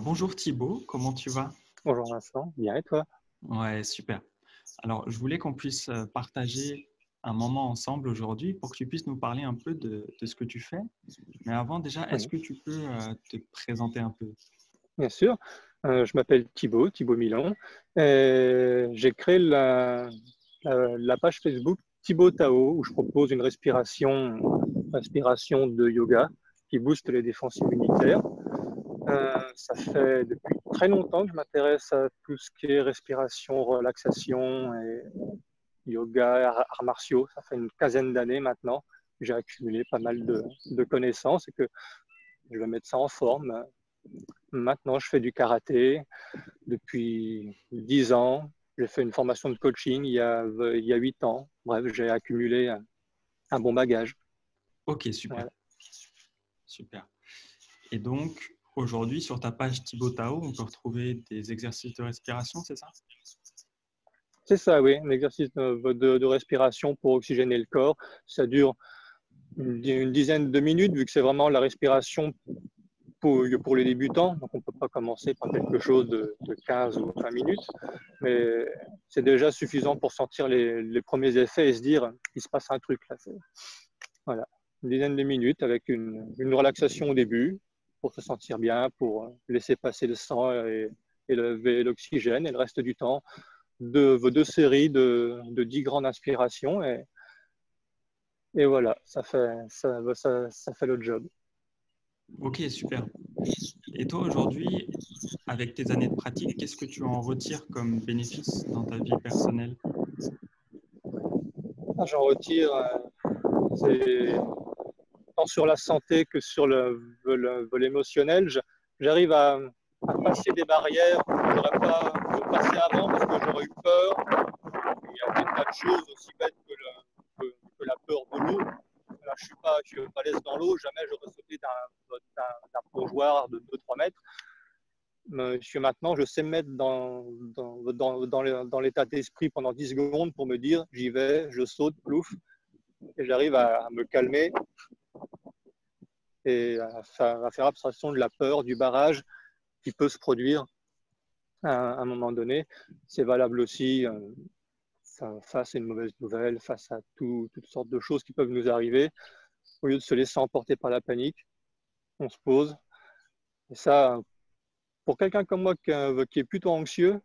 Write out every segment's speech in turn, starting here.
Bonjour Thibaut, comment tu vas? Bonjour Vincent, bien et toi? Ouais, super. Alors, je voulais qu'on puisse partager un moment ensemble aujourd'hui pour que tu puisses nous parler un peu de ce que tu fais. Mais avant, déjà, est-ce Oui, que tu peux te présenter un peu? bien sûr. Je m'appelle Thibaut Milon. Et j'ai créé la page Facebook Thibaut Tao où je propose une respiration de yoga qui booste les défenses immunitaires. Ça fait depuis très longtemps que je m'intéresse à tout ce qui est respiration, relaxation et yoga, arts martiaux. Ça fait une quinzaine d'années maintenant que j'ai accumulé pas mal de connaissances et que je vais mettre ça en forme. Maintenant, je fais du karaté depuis 10 ans. J'ai fait une formation de coaching il y a 8 ans. Bref, j'ai accumulé un bon bagage. Ok, super, Voilà. super. Et donc, aujourd'hui, sur ta page Thibaut Tao, on peut retrouver des exercices de respiration, c'est ça? C'est ça, oui, un exercice de respiration pour oxygéner le corps. Ça dure une dizaine de minutes, vu que c'est vraiment la respiration pour les débutants. Donc, on ne peut pas commencer par quelque chose de 15 ou 20 minutes, mais c'est déjà suffisant pour sentir les premiers effets et se dire, il se passe un truc là. Voilà, une dizaine de minutes avec une relaxation au début pour se sentir bien, pour laisser passer le sang et lever l'oxygène. Et le reste du temps, deux séries de 10 grandes inspirations. Et voilà, ça fait le job. Ok, super. Et toi, aujourd'hui, avec tes années de pratique, qu'est-ce que tu en retires comme bénéfice dans ta vie personnelle? J'en retire, c'est tant sur la santé que sur le vol émotionnel. J'arrive à passer des barrières que je n'aurais pas passé avant parce que j'aurais eu peur. Il y a des tas de choses aussi bêtes que la peur de l'eau. Là, je suis pas l'aise dans l'eau, jamais j'aurais sauté d'un plongeoir de 2-3 mètres. Maintenant, je sais me mettre dans l'état d'esprit pendant 10 secondes pour me dire j'y vais, je saute, plouf, et j'arrive à me calmer et à faire abstraction de la peur, du barrage qui peut se produire à un moment donné. C'est valable aussi face à une mauvaise nouvelle, face à toutes sortes de choses qui peuvent nous arriver. Au lieu de se laisser emporter par la panique, on se pose. Et ça, pour quelqu'un comme moi qui est plutôt anxieux,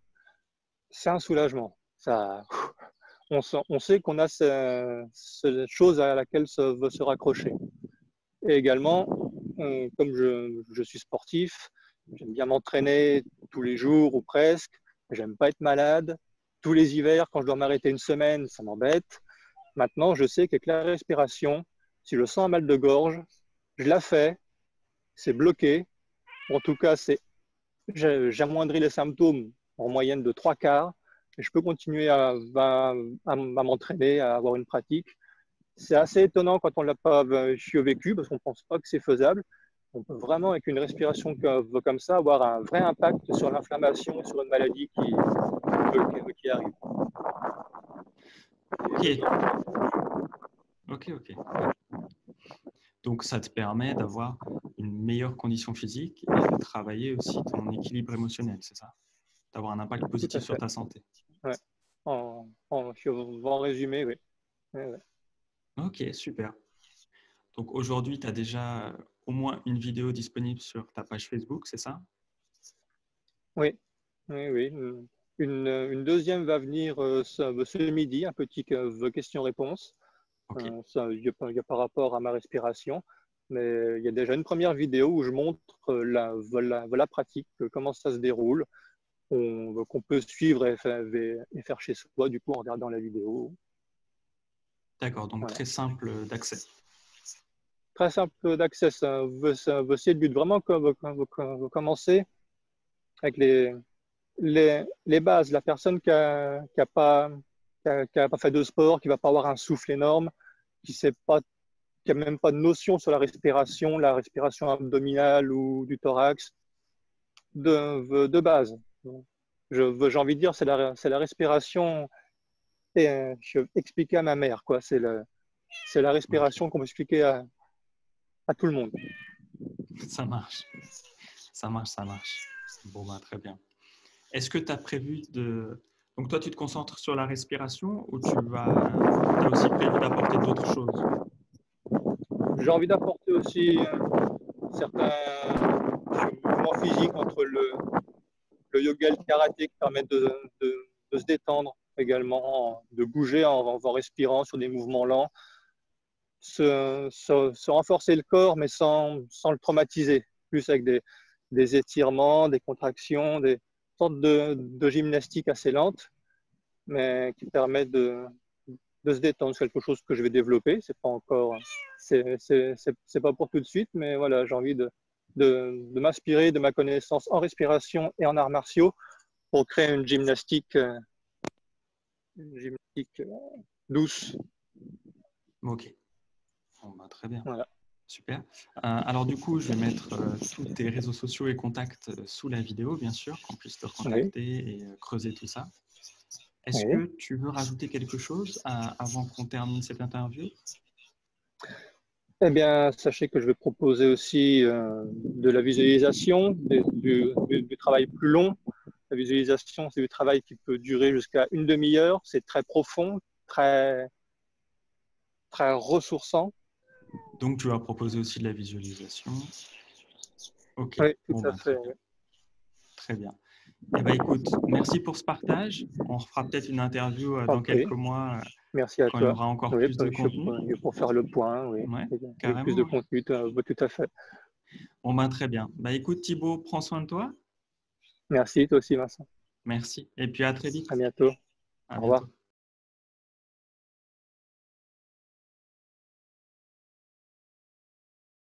c'est un soulagement. Ça, on sait qu'on a cette chose à laquelle se raccrocher. Et également, comme je suis sportif, j'aime bien m'entraîner tous les jours ou presque. J'aime pas être malade. Tous les hivers, quand je dois m'arrêter une semaine, ça m'embête. Maintenant, je sais qu'avec la respiration, si je sens un mal de gorge, je la fais, c'est bloqué. En tout cas, j'amoindris les symptômes en moyenne de trois quarts. Et je peux continuer à m'entraîner, à avoir une pratique. C'est assez étonnant quand on ne l'a pas vécu parce qu'on ne pense pas que c'est faisable. On peut vraiment, avec une respiration comme ça, avoir un vrai impact sur l'inflammation et sur une maladie qui arrive. Ok, ok, ok. Donc, ça te permet d'avoir une meilleure condition physique et de travailler aussi ton équilibre émotionnel, c'est ça? D'avoir un impact Tout à positif sur fait. ta santé. Ouais. En résumé, oui. Ouais, ouais. Ok, super. Donc, aujourd'hui, tu as déjà au moins une vidéo disponible sur ta page Facebook, c'est ça? Oui, oui, oui. Une deuxième va venir ce midi, un petit question-réponse. Ok, Il y a par rapport à ma respiration. Mais il y a déjà une première vidéo où je montre la pratique, comment ça se déroule, qu'on peut suivre et faire chez soi, du coup, en regardant la vidéo. d'accord. Donc, Voilà. très simple d'accès. Très simple d'accès. C'est le but. Vraiment, vous commencez avec les bases. La personne qui a pas fait de sport, qui va pas avoir un souffle énorme, qui sait pas, qui a même pas de notion sur la respiration abdominale ou du thorax, de base. J'ai envie de dire, c'est la respiration. Et je expliquais à ma mère, quoi. C'est la Ok, respiration qu'on peut expliquer à tout le monde. ça marche. Ça marche, ça marche. Bon, ben, très bien. Est-ce que tu as prévu de... Donc, toi, tu te concentres sur la respiration ou tu as aussi prévu d'apporter d'autres choses? J'ai envie d'apporter aussi certains mouvements physiques entre le yoga et le karaté qui permettent de se détendre également, de bouger en respirant sur des mouvements lents, se renforcer le corps mais sans le traumatiser, plus avec des étirements, des contractions, des sortes de gymnastique assez lentes, mais qui permettent de se détendre. C'est quelque chose que je vais développer. C'est pas encore, c'est pas pour tout de suite, mais voilà, j'ai envie de m'inspirer de ma connaissance en respiration et en arts martiaux pour créer une gymnastique douce. Ok. Bon, ben, très bien. Voilà. Super. Alors du coup, je vais mettre tous tes réseaux sociaux et contacts sous la vidéo, bien sûr, qu'on puisse te contacter Oui. et creuser tout ça. Est-ce Oui. que tu veux rajouter quelque chose avant qu'on termine cette interview? Eh bien, sachez que je vais proposer aussi de la visualisation, du travail plus long. La visualisation, c'est du travail qui peut durer jusqu'à une demi-heure. C'est très profond, très, très ressourçant. Donc, tu vas proposer aussi de la visualisation. Ok, Oui, tout bon, à ben, très fait. bien. Très bien. Eh ben, écoute, merci pour ce partage. On refera peut-être une interview En dans quelques prie. mois Merci à quand il y toi. aura encore Oui, plus de contenu. pour faire le point, oui. Ouais, Avec plus de carrément. Ouais. contenu, tout à fait. Bon, ben, très bien. Bah, écoute, Thibaut, prends soin de toi. Merci, toi aussi, Vincent. Merci. Et puis à très À vite. bientôt. À Au revoir. bientôt.